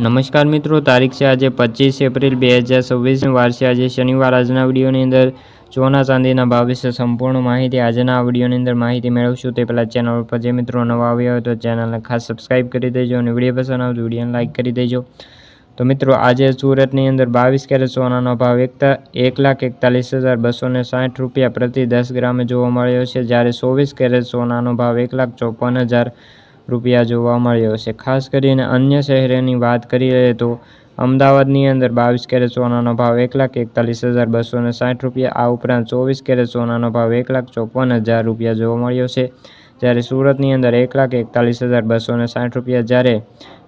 નમસ્કાર મિત્રો, તારીખ છે આજે 25 એપ્રિલ 2026 વાર છે આજે શનિવાર। આજના વિડીયોની અંદર સોના ચાંદીના ભાવ વિશે સંપૂર્ણ માહિતી આજના આ વિડીયોની અંદર માહિતી મેળવશું। તે પહેલાં ચેનલ પર જે મિત્રો નવા આવ્યા હોય તો ચેનલને ખાસ સબસ્ક્રાઈબ કરી દેજો અને વિડીયો પસંદ આવે તો વિડીયોને લાઇક કરી દેજો। તો મિત્રો, આજે સુરતની અંદર 22 કેરેટ સોનાનો ભાવ 1,41,260 રૂપિયા પ્રતિ 10 ગ્રામે જોવા મળ્યો છે, જ્યારે 24 કેરેટ સોનાનો ભાવ 1,54,000 રૂપિયા જોવા મળ્યો છે। ખાસ કરીને અન્ય શહેરોની વાત કરીએ તો અમદાવાદની અંદર 22 કેરેટ સોનાનો ભાવ 1,41,260 રૂપિયા, આ ઉપરાંત 24 કેરેટ સોનાનો ભાવ 1,54,000 રૂપિયા જોવા મળ્યો છે, જ્યારે સુરતની અંદર 1,41,260 રૂપિયા, જ્યારે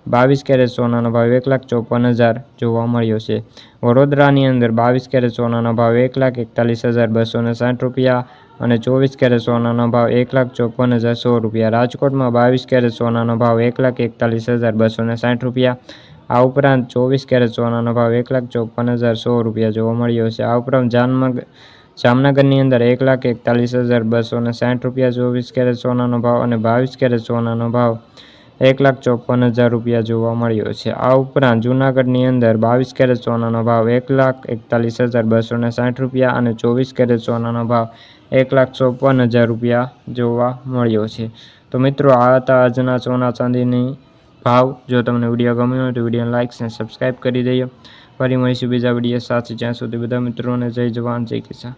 22 કેરેટ સોનાનો ભાવ 1,54,000 જોવા મળ્યો છે। વડોદરાની અંદર 22 કેરેટ સોનાનો ભાવ 1,41,260 રૂપિયા અને 24 કેરેટ સોનાનો ભાવ 1,54,100 રૂપિયા। રાજકોટમાં 22 કેરેટ સોનાનો ભાવ 1,41,260 રૂપિયા, આ ઉપરાંત 24 કેરેટ સોનાનો ભાવ 1,54,100 રૂપિયા જોવા મળ્યો છે। આ ઉપરાંત જામનગરની અંદર 1,41,260 રૂપિયા 24 કેરેટ સોનાનો ભાવ અને 22 કેરેટ સોનાનો ભાવ 1,54,000 રૂપિયા જોવા મળ્યો છે। આ ઉપરાંત જૂનાગઢની અંદર 22 કેરેટ સોનાનો ભાવ 1,41,260 રૂપિયા અને 24 કેરેટ સોનાનો ભાવ 1,54,000 રૂપિયા જોવા મળ્યો છે। તો મિત્રો, આ હતા આજના સોના ચાંદીની ભાવ। જો તમને વિડીયો ગમ્યો હોય તો વિડીયોને લાઇક અને સબસ્ક્રાઈબ કરી દેજો। ફરી મળીશું બીજા વિડીયો સાથે, જ્યાં સુધી બધા મિત્રોને જય જવાન જય કિસાન।